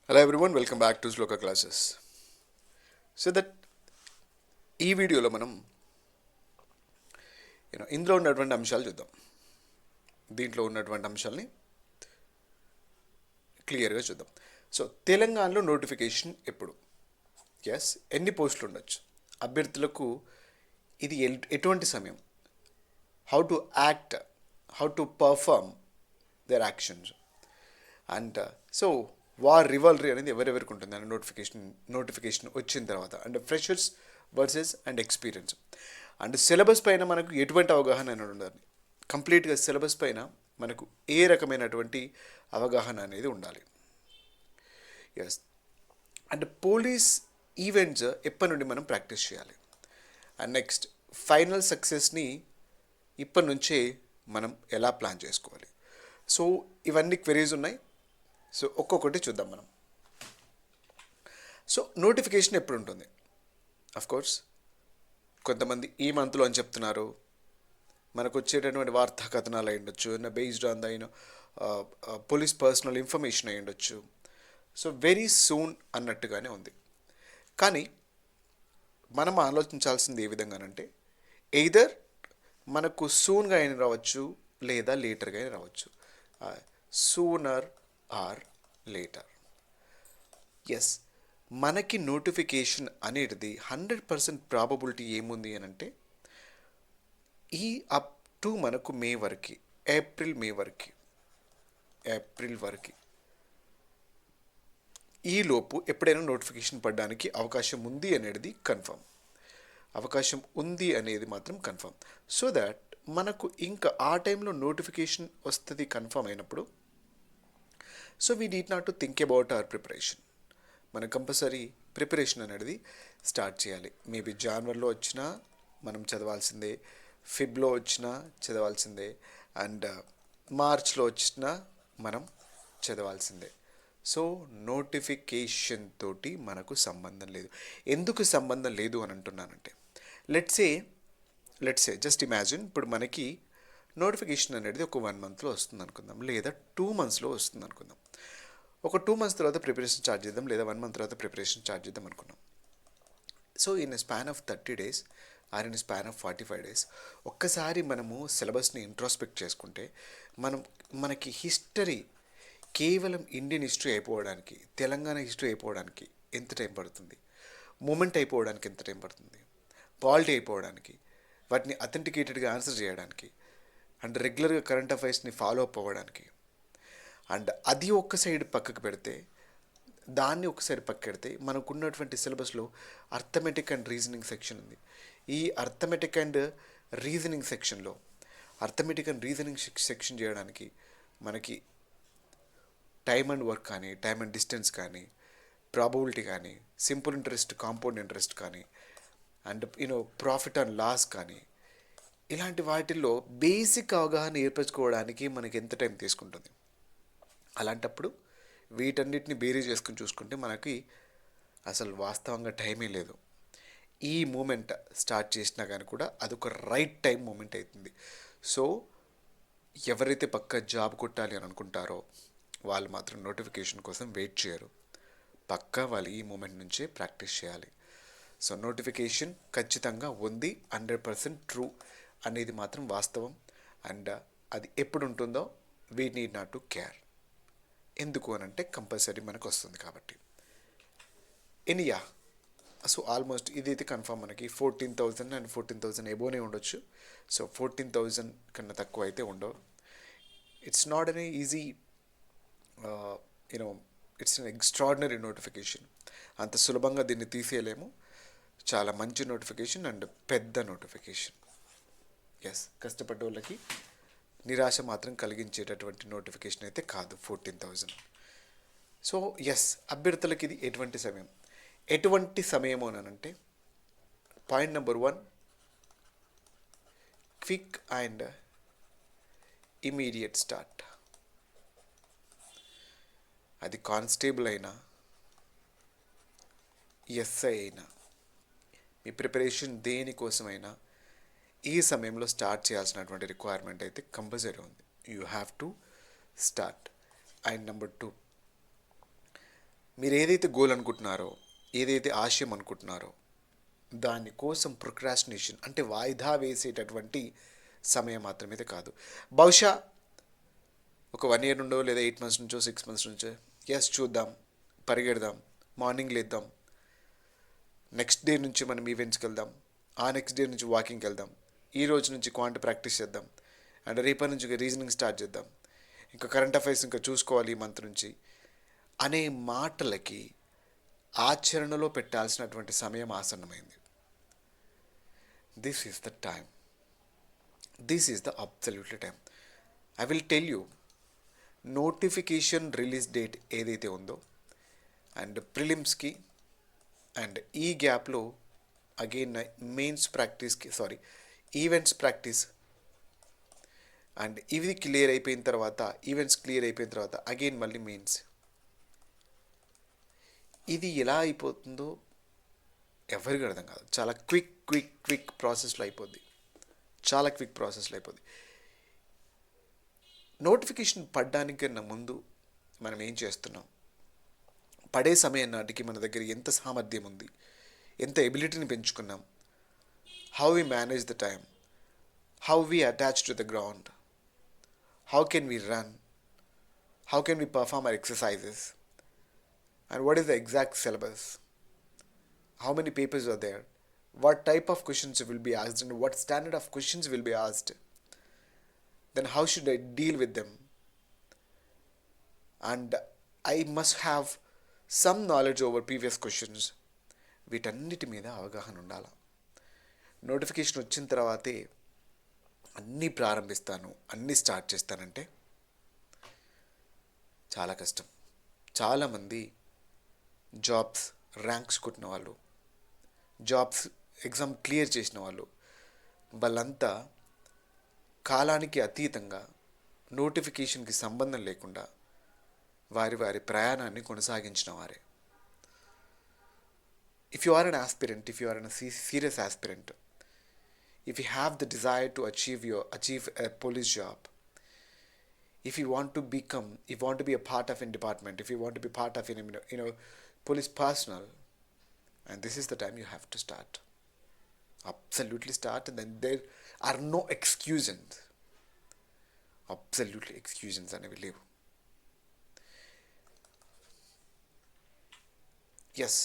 Hello everyone, welcome back to Sloka classes. So that ఈ వీడియోలో మనం ఇందులో ఉన్నటువంటి అంశాలు చూద్దాం. దీంట్లో ఉన్నటువంటి అంశాలని క్లియర్గా చూద్దాం. సో తెలంగాణలో నోటిఫికేషన్ ఎప్పుడు? ఎస్, ఎన్ని పోస్టులు ఉండొచ్చు? అభ్యర్థులకు ఇది ఎటువంటి సమయం? How to act, how to perform there actions and so war రివల్రీ అనేది ఎవరెవరికి ఉంటుంది అని నోటిఫికేషన్ వచ్చిన తర్వాత and freshers versus and experience and syllabus పైన మనకు ఎటువంటి అవగాహన అనేది ఉండాలి. కంప్లీట్గా సిలబస్ పైన మనకు ఏ రకమైనటువంటి అవగాహన అనేది ఉండాలి. ఎస్, అండ్ పోలీస్ ఈవెంట్స్ ఎప్పటి నుండి మనం ప్రాక్టీస్ చేయాలి. అండ్ నెక్స్ట్ ఫైనల్ సక్సెస్ని ఇప్పటి నుంచే మనం ఎలా ప్లాన్ చేసుకోవాలి. సో ఇవన్నీ క్వెరీస్ ఉన్నాయి. సో ఒక్కొక్కటి చూద్దాం మనం. సో నోటిఫికేషన్ ఎప్పుడు ఉంటుంది? కోర్స్ కొంతమంది ఈ మంత్లో అని చెప్తున్నారు. మనకు వచ్చేటటువంటి వార్తా కథనాలు అయి ఉండొచ్చు, based on the police personnel information అయి ఉండొచ్చు. సో వెరీ సూన్ అన్నట్టుగానే ఉంది. కానీ మనం ఆలోచించాల్సింది ఏ విధంగానంటే ఎయిదర్ మనకు సూన్గా అయినా రావచ్చు లేదా లేటర్గా అయినా రావచ్చు. Sooner or later. ఎస్, మనకి నోటిఫికేషన్ అనేది 100% ప్రాబబిలిటీ ఏముంది అని అంటే ఈ అప్ టు మనకు మే వరకు, ఏప్రిల్ వరకు ఈలోపు ఎప్పుడైనా నోటిఫికేషన్ పడడానికి అవకాశం ఉంది అనేది కన్ఫర్మ్. అవకాశం ఉంది అనేది మాత్రం కన్ఫర్మ్. సో దాట్ మనకు ఇంకా ఆ టైంలో నోటిఫికేషన్ వస్తుంది కన్ఫర్మ్ అయినప్పుడు, so we need not to think about our preparation. మనం కంపల్సరీ ప్రిపరేషన్ అనేది స్టార్ట్ చేయాలి. మేబీ జనవరిలో వచ్చినా మనం చదవాల్సిందే, ఫిబ్లో వచ్చినా చదవాల్సిందే, అండ్ మార్చ్లో వచ్చినా మనం చదవాల్సిందే. సో నోటిఫికేషన్ తోటి మనకు సంబంధం లేదు. ఎందుకు సంబంధం లేదు అని అంటున్నానంటే లెట్సే జస్ట్ ఇమాజిన్, ఇప్పుడు మనకి నోటిఫికేషన్ అనేది ఒక 1 మంత్లో వస్తుంది అనుకుందాం, లేదా 2 మంత్స్లో వస్తుంది అనుకుందాం. ఒక 2 మంత్స్ తర్వాత ప్రిపరేషన్ స్టార్ట్ చేద్దాం, లేదా 1 మంత్ తర్వాత ప్రిపరేషన్ స్టార్ట్ చేద్దాం అనుకున్నాం. So in span of 30 days or in span of 45 days ఒక్కసారి మనము సిలబస్ని ఇంట్రోస్పెక్ట్ చేసుకుంటే మనకి హిస్టరీ, కేవలం ఇండియన్ హిస్టరీ అయిపోవడానికి, తెలంగాణ హిస్టరీ అయిపోవడానికి ఎంత టైం పడుతుంది, మూమెంట్ అయిపోవడానికి ఎంత టైం పడుతుంది, పాలిటీ అయిపోవడానికి, వాటిని అథెంటికేటెడ్గా ఆన్సర్ చేయడానికి, అండ్ రెగ్యులర్గా కరెంట్ అఫైర్స్ని ఫాలో అప్ అవ్వడానికి, అండ్ అది ఒక్క సైడ్ పక్కకు పెడితే, దాన్ని ఒకసారి పక్క పెడితే మనకున్నటువంటి సిలబస్లో అర్థమెటిక్ అండ్ రీజనింగ్ సెక్షన్ ఉంది. ఈ అర్థమెటిక్ అండ్ రీజనింగ్ సెక్షన్ చేయడానికి మనకి టైమ్ అండ్ వర్క్ కానీ, టైమ్ అండ్ డిస్టెన్స్ కానీ, ప్రాబబిలిటీ కానీ, సింపుల్ ఇంట్రెస్ట్, కాంపౌండ్ ఇంట్రెస్ట్ కానీ, అండ్ ప్రాఫిట్ అండ్ లాస్ కానీ, ఇలాంటి వాటిల్లో బేసిక్ అవగాహన ఏర్పరచుకోవడానికి మనకి ఎంత టైం తీసుకుంటుంది? అలాంటప్పుడు వీటన్నిటిని బేరీ చేసుకుని చూసుకుంటే మనకి అసలు వాస్తవంగా టైమే లేదు. ఈ మూమెంట్ స్టార్ట్ చేసినా కానీ కూడా అదొక రైట్ టైం మూమెంట్ అవుతుంది. సో ఎవరైతే పక్క జాబ్ కొట్టాలి అని అనుకుంటారో వాళ్ళు మాత్రం నోటిఫికేషన్ కోసం వెయిట్ చేయరు. పక్కా వాళ్ళు ఈ మూమెంట్ నుంచే ప్రాక్టీస్ చేయాలి. సో నోటిఫికేషన్ ఖచ్చితంగా ఉంది, 100% ట్రూ అనేది మాత్రం వాస్తవం. అండ్ అది ఎప్పుడు ఉంటుందో we need not to care. ఎందుకు అని అంటే కంపల్సరీ మనకు వస్తుంది కాబట్టి. ఇనియా, సో ఆల్మోస్ట్ ఇదైతే కన్ఫర్మ్ మనకి 14,000 అండ్ 14,000 ఎబోనే ఉండొచ్చు. సో 14,000 కన్నా తక్కువ అయితే ఉండవు. It's not an easy, it's an extraordinary notification. అంత సులభంగా దీన్ని తీసేయలేము. చాలా మంచి నోటిఫికేషన్ అండ్ పెద్ద నోటిఫికేషన్. ఎస్, కష్టపడ్డ వాళ్ళకి నిరాశ మాత్రం కలిగించేటటువంటి నోటిఫికేషన్ అయితే కాదు 14,000. సో ఎస్, అభ్యర్థులకి ఇది ఎటువంటి సమయము అని అంటే point number 1, quick and immediate start. అది కానిస్టేబుల్ అయినా, ఎస్ఐ అయినా, మీ ప్రిపరేషన్ దేనికోసమైనా ఈ సమయంలో స్టార్ట్ చేయాల్సినటువంటి రిక్వైర్మెంట్ అయితే కంపల్సరీ ఉంది. You have to start. And number 2, మీరు ఏదైతే గోల్ అనుకుంటున్నారో, ఏదైతే ఆశయం అనుకుంటున్నారో, దానికోసం ప్రొక్రాస్టినేషన్ అంటే వాయిదా వేసేటటువంటి సమయం మాత్రమే కాదు. బహుశా ఒక 1 year నుండో లేదా 8 months నుంచో 6 months నుంచో ఎస్ చూద్దాం, పరిగెడదాం, మార్నింగ్ లేద్దాం, నెక్స్ట్ డే నుంచి మనం ఈవెంట్స్కి వెళ్దాం, ఆ నెక్స్ట్ డే నుంచి వాకింగ్కి వెళ్దాం, ఈ రోజు నుంచి క్వాంట్ ప్రాక్టీస్ చేద్దాం, అండ్ రేపటి నుంచి రీజనింగ్ స్టార్ట్ చేద్దాం, ఇంకా కరెంట్ అఫైర్స్ ఇంకా చూసుకోవాలి ఈ మంత్ నుంచి అనే మాటలకి ఆచరణలో పెట్టాల్సినటువంటి సమయం ఆసన్నమైంది. This is the time. This is the absolutely time. I will tell you, notification release date ఏదైతే ఉందో అండ్ ప్రిలిమ్స్కి అండ్ ఈ గ్యాప్లో అగైన్ మెయిన్స్ ప్రాక్టీస్కి ఈవెంట్స్ ప్రాక్టీస్ అండ్ ఇవి క్లియర్ అయిపోయిన తర్వాత, ఈవెంట్స్ క్లియర్ అయిపోయిన తర్వాత అగైన్ మళ్ళీ మెయిన్స్. ఇది ఎలా అయిపోతుందో ఎవరికి అర్థం కాదు. చాలా క్విక్ ప్రాసెస్లో అయిపోద్ది. చాలా క్విక్ ప్రాసెస్లో అయిపోద్ది. నోటిఫికేషన్ పడ్డానికన్నా ముందు మనం ఏం చేస్తున్నాం, పడే సమయం నాటికి మన దగ్గర ఎంత సామర్థ్యం ఉంది, ఎంత ఎబిలిటీని పెంచుకున్నాం, how we manage the time, how we attach to the ground, how can we run, how can we perform our exercises, and what is the exact syllabus, how many papers are there, what type of questions will be asked and what standard of questions will be asked, then how should I deal with them, and I must have some knowledge over previous questions. వీటన్నిటి మీద అవగాహన ఉండాలి. Notification వచ్చిన తర్వాతే అన్నీ ప్రారంభిస్తాను, అన్నీ start చేస్తానంటే చాలా కష్టం. చాలామంది జాబ్స్ ర్యాంక్స్ కొట్టిన వాళ్ళు, జాబ్స్ ఎగ్జామ్ క్లియర్ చేసిన వాళ్ళు, వాళ్ళంతా కాలానికి అతీతంగా నోటిఫికేషన్కి సంబంధం లేకుండా వారి ప్రయాణాన్ని కొనసాగించిన వారే. If you are an aspirant, if you are a serious aspirant, if you have the desire to achieve a police job, if you want to be a part of a department, if you want to be part of police personnel, and this is the time you have to start. Absolutely start, and then there are no excuses. Absolutely excuses అనేవి లేవు. Yes,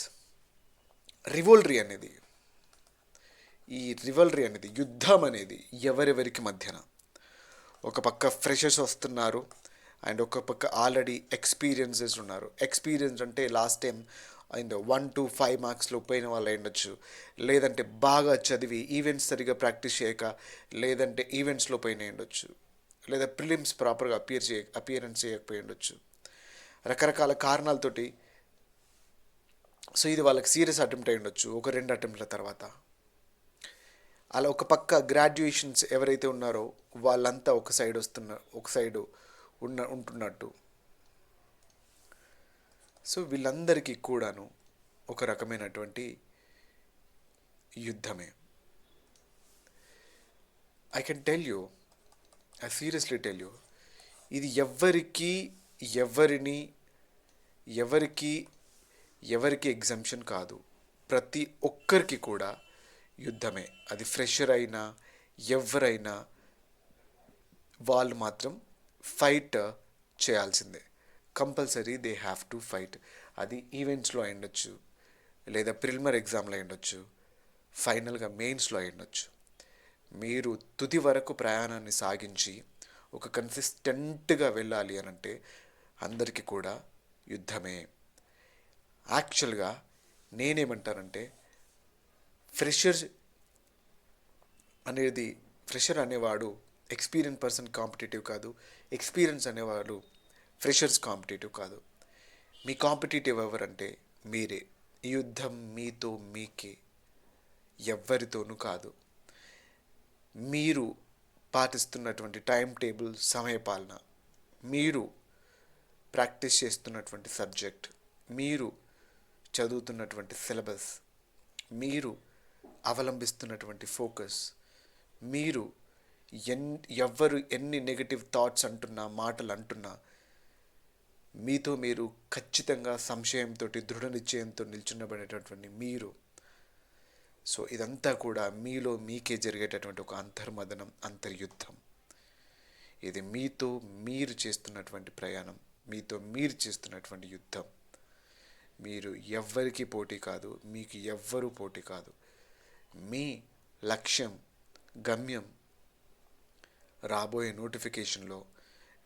రివోల్రీ అనేది యుద్ధం అనేది ఎవరెవరికి మధ్యన, ఒక పక్క freshers వస్తున్నారు అండ్ ఒక పక్క ఆల్రెడీ ఎక్స్పీరియన్సెస్ ఉన్నారు. ఎక్స్పీరియన్స్ అంటే లాస్ట్ టైం 1 to 5 మార్క్స్లో పోయిన వాళ్ళు అయ్యుండొచ్చు, లేదంటే బాగా చదివి ఈవెంట్స్ సరిగా ప్రాక్టీస్ చేయక, లేదంటే ఈవెంట్స్లో పోయిన ఉండొచ్చు, లేదా ప్రిలిమ్స్ ప్రాపర్గా అపియరెన్స్ చేయకపోయి ఉండొచ్చు, రకరకాల కారణాలతోటి. సో ఇది వాళ్ళకి సీరియస్ అటెంప్ట్ అయి ఉండొచ్చు ఒక 2 అటెంప్ట్ల తర్వాత. అలా ఒక పక్క గ్రాడ్యుయేషన్స్ ఎవరైతే ఉన్నారో వాళ్ళంతా ఒక సైడు ఉంటున్నట్టు. సో వీళ్ళందరికీ కూడాను ఒక రకమైనటువంటి యుద్ధమే. I can tell you, I seriously tell you, ఇది ఎవరికి ఎగ్జంప్షన్ కాదు. ప్రతి ఒక్కరికి కూడా యుద్ధమే. అది ఫ్రెషర్ అయినా ఎవరైనా వాళ్ళు మాత్రం ఫైట్ చేయాల్సిందే. Compulsory they have to fight. అది ఈవెంట్స్లో అయ్యుండొచ్చు, లేదా ప్రిలిమినరీ ఎగ్జామ్లో అయ్యుండొచ్చు, ఫైనల్గా మెయిన్స్లో అయ్యుండొచ్చు. మీరు తుది వరకు ప్రయాణాన్ని సాగించి ఒక కన్సిస్టెంట్గా వెళ్ళాలి అనంటే అందరికీ కూడా యుద్ధమే. యాక్చువల్గా నేనేమంటానంటే ఫ్రెషర్ అనేవాడు ఎక్స్పీరియన్స్ పర్సన్ కాంపిటేటివ్ కాదు, ఎక్స్పీరియన్స్ అనేవాడు ఫ్రెషర్స్ కాంపిటేటివ్ కాదు. మీ కాంపిటేటివ్ ఎవరంటే మీరే. ఈ యుద్ధం మీతో మీకే, ఎవ్వరితోనూ కాదు. మీరు పాటిస్తున్నటువంటి టైం టేబుల్, సమయపాలన, మీరు ప్రాక్టీస్ చేస్తున్నటువంటి సబ్జెక్ట్, మీరు చదువుతున్నటువంటి సిలబస్, మీరు అవలంబిస్తున్నటువంటి ఫోకస్, మీరు ఎవ్వరు ఎన్ని నెగటివ్ థాట్స్ అంటున్నా, మాటలు అంటున్నా, మీతో మీరు ఖచ్చితంగా సంశయంతో దృఢ నిశ్చయంతో నిల్చున్నబడేటటువంటి మీరు. సో ఇదంతా కూడా మీలో మీకే జరిగేటటువంటి ఒక అంతర్మదనం, అంతర్యుద్ధం. ఇది మీతో మీరు చేస్తున్నటువంటి ప్రయాణం, మీతో మీరు చేస్తున్నటువంటి యుద్ధం. మీరు ఎవ్వరికి పోటీ కాదు, మీకు ఎవ్వరూ పోటీ కాదు. మీ లక్ష్యం, గమ్యం రాబోయే నోటిఫికేషన్లో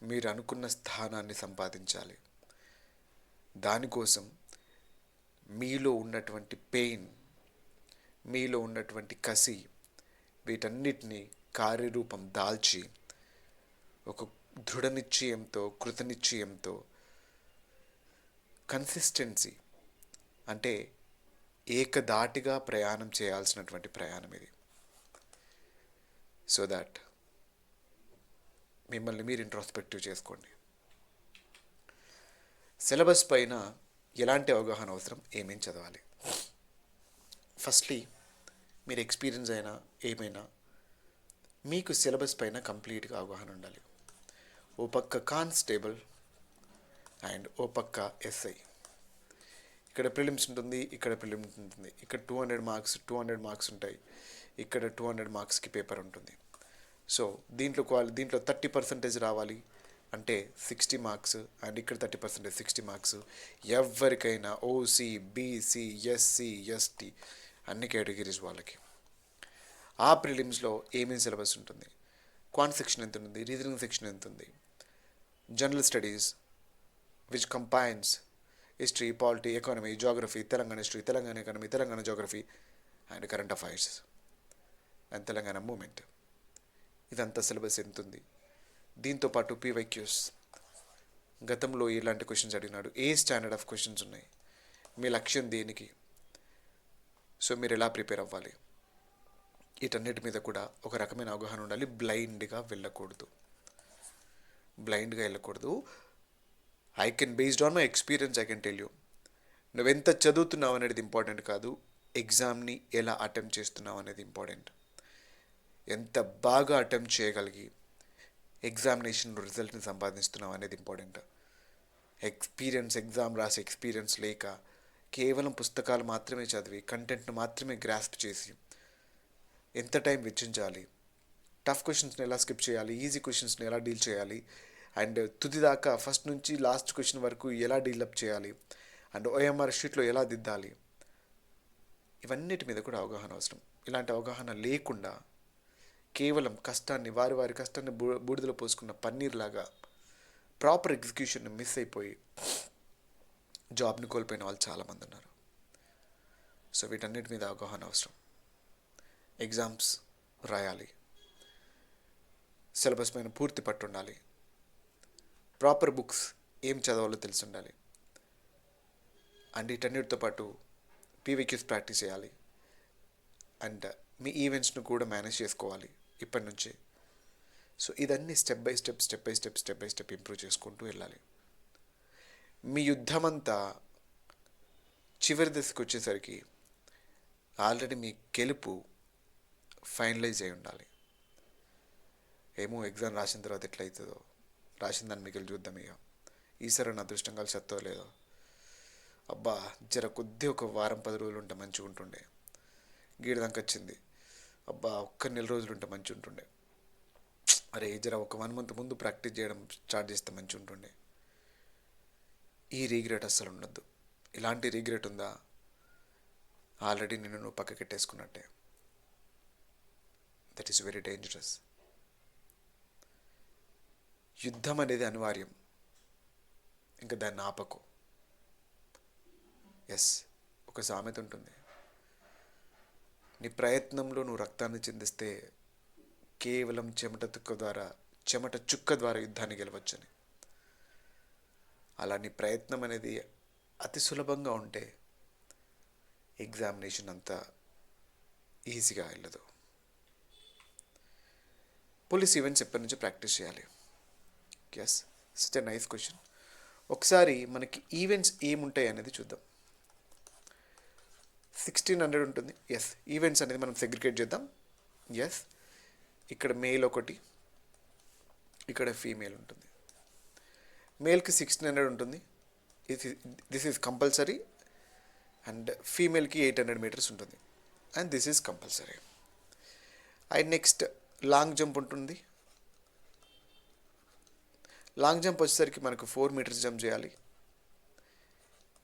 మీరు అనుకున్న స్థానాన్ని సంపాదించాలి. దానికోసం మీలో ఉన్నటువంటి పెయిన్, మీలో ఉన్నటువంటి కసి, వీటన్నిటినీ కార్యరూపం దాల్చి ఒక దృఢ నిశ్చయంతో, కృతనిశ్చయంతో, కన్సిస్టెన్సీ అంటే ఏకదాటిగా ప్రయాణం చేయాల్సినటువంటి ప్రయాణం ఇది. సో దాట్ మిమ్మల్ని మీరు ఇంట్రోస్పెక్టివ్ చేసుకోండి. సిలబస్ పైన ఎలాంటి అవగాహన అవసరం, ఏమేం చదవాలి. ఫస్ట్లీ మీరు ఎక్స్పీరియన్స్ అయినా ఏమైనా మీకు సిలబస్ పైన కంప్లీట్గా అవగాహన ఉండాలి. ఓ పక్క కానిస్టేబుల్ అండ్ ఓ పక్క ఎస్ఐ. ఇక్కడ ప్రిలిమ్స్ ఉంటుంది, ఇక్కడ ప్రిలిమ్స్ ఉంటుంది. ఇక్కడ 200 మార్క్స్ ఉంటాయి, ఇక్కడ 200 మార్క్స్కి పేపర్ ఉంటుంది. సో దీంట్లో 30% రావాలి అంటే 60 మార్క్స్, అండ్ ఇక్కడ 30% 60 మార్క్స్. ఎవరికైనా ఓసీ, బీసీ, ఎస్సీ, ఎస్టీ అన్ని కేటగిరీస్ వాళ్ళకి. ఆ ప్రిలిమ్స్లో ఏమేమి సిలబస్ ఉంటుంది, క్వాంట్ సెక్షన్ ఎంత ఉంటుంది, రీజనింగ్ సెక్షన్ ఎంత ఉంది, general studies which combines history, polity, economy, geography, Telangana history, Telangana economy, Telangana geography and current affairs and Telangana movement. ఇదంతా సిలబస్ ఎంత ఉంది. దీంతోపాటు పీవైక్యూస్, గతంలో ఎలాంటి క్వశ్చన్స్ అడిగినాడు, ఏ స్టాండర్డ్ ఆఫ్ క్వశ్చన్స్ ఉన్నాయి, మీ లక్ష్యం దేనికి, సో మీరు ఎలా ప్రిపేర్ అవ్వాలి, వీటన్నిటి మీద కూడా ఒక రకమైన అవగాహన ఉండాలి. బ్లైండ్గా వెళ్ళకూడదు. I can based on my experience I can tell you. నువ్వెంత చదువుతున్నావు అనేది ఇంపార్టెంట్ కాదు, ఎగ్జామ్ని ఎలా అటెంప్ట్ చేస్తున్నావు అనేది ఇంపార్టెంట్. ఎంత బాగా అటెంప్ట్ చేయగలిగి ఎగ్జామినేషన్ రిజల్ట్ని సంపాదిస్తున్నావు అనేది ఇంపార్టెంట్. ఎగ్జామ్ రాసే ఎక్స్పీరియన్స్ లేక కేవలం పుస్తకాలు మాత్రమే చదివి కంటెంట్ను మాత్రమే గ్రాస్ప్ చేసి ఎంత టైం వెచ్చించాలి, టఫ్ క్వశ్చన్స్ని ఎలా స్కిప్ చేయాలి, ఈజీ క్వశ్చన్స్ని ఎలా డీల్ చేయాలి, అండ్ తుది దాకా ఫస్ట్ నుంచి లాస్ట్ క్వశ్చన్ వరకు ఎలా డీలప్ చేయాలి, అండ్ ఓఎంఆర్ షీట్లో ఎలా దిద్దాలి, ఇవన్నిటి మీద కూడా అవగాహన అవసరం. ఇలాంటి అవగాహన లేకుండా కేవలం కష్టాన్ని, వారి కష్టాన్ని బూడిదలో పోసుకున్న పన్నీర్ లాగా ప్రాపర్ ఎగ్జిక్యూషన్ని మిస్ అయిపోయి జాబ్ని కోల్పోయిన వాళ్ళు చాలామంది ఉన్నారు. సో వీటన్నిటి మీద అవగాహన అవసరం. ఎగ్జామ్స్ రాయాలి, సిలబస్ పైన పూర్తి పట్టు ఉండాలి, ప్రాపర్ బుక్స్ ఏం చదవాలో తెలిసి ఉండాలి, అండ్ వీటన్నిటితో పాటు పీవీక్యూస్ ప్రాక్టీస్ చేయాలి, అండ్ మీ ఈవెంట్స్ను కూడా మేనేజ్ చేసుకోవాలి ఇప్పటి నుంచే. సో ఇదన్నీ స్టెప్ బై స్టెప్ ఇంప్రూవ్ చేసుకుంటూ వెళ్ళాలి. మీ యుద్ధం అంతా చివరి దశకు వచ్చేసరికి ఆల్రెడీ మీ గెలుపు ఫైనలైజ్ అయి ఉండాలి. ఏమో ఎగ్జామ్ రాసిన తర్వాత ఎట్లయితుందో, రాసిన దాన్ని మిగిలి చూద్దాం. ఇక ఈసారి నా అదృష్టం కలిసి వస్తుందో లేదో, అబ్బా జర కొద్ది ఒక వారం 10 రోజులు ఉంటే మంచిగా ఉంటుండే, గీడదానికి వచ్చింది, అబ్బా ఒక్క నెల రోజులు ఉంటే మంచిగా ఉంటుండే, అరే జర ఒక 1 month ముందు ప్రాక్టీస్ చేయడం స్టార్ట్ చేస్తే మంచిగా ఉంటుండే. ఈ రీగ్రెట్ అస్సలు ఉండద్దు. ఇలాంటి రీగ్రెట్ ఉందా, ఆల్రెడీ నిన్ను నువ్వు పక్కకెట్టేసుకున్నట్టే. That is very dangerous. యుద్ధం అనేది అనివార్యం, ఇంకా దాన్ని ఆపకు. ఎస్, ఒక సామెత ఉంటుంది, నీ ప్రయత్నంలో నువ్వు రక్తాన్ని చిందిస్తే కేవలం చెమట చుక్క ద్వారా యుద్ధాన్ని గెలవచ్చని. అలా నీ ప్రయత్నం అనేది అతి సులభంగా ఉంటే ఎగ్జామినేషన్ అంతా ఈజీగా వెళ్ళదు. పోలీస్ ఈవెంట్స్ ఎప్పటి నుంచి ప్రాక్టీస్ చేయాలి. Yes, such a nice question. ఒకసారి మనకి ఈవెంట్స్ ఏముంటాయి అనేది చూద్దాం. 1600 ఉంటుంది. ఎస్, ఈవెంట్స్ అనేది మనం సెగ్రిగేట్ చేద్దాం. ఎస్, ఇక్కడ మేల్ ఒకటి, ఇక్కడ ఫీమేల్ ఉంటుంది. మేల్కి 1600 ఉంటుంది. This is compulsory. అండ్ ఫీమేల్కి 800 మీటర్స్ ఉంటుంది. And this is compulsory. And next long jump ఉంటుంది. లాంగ్ జంప్ వచ్చేసరికి మనకు 4 మీటర్స్ జంప్ చేయాలి.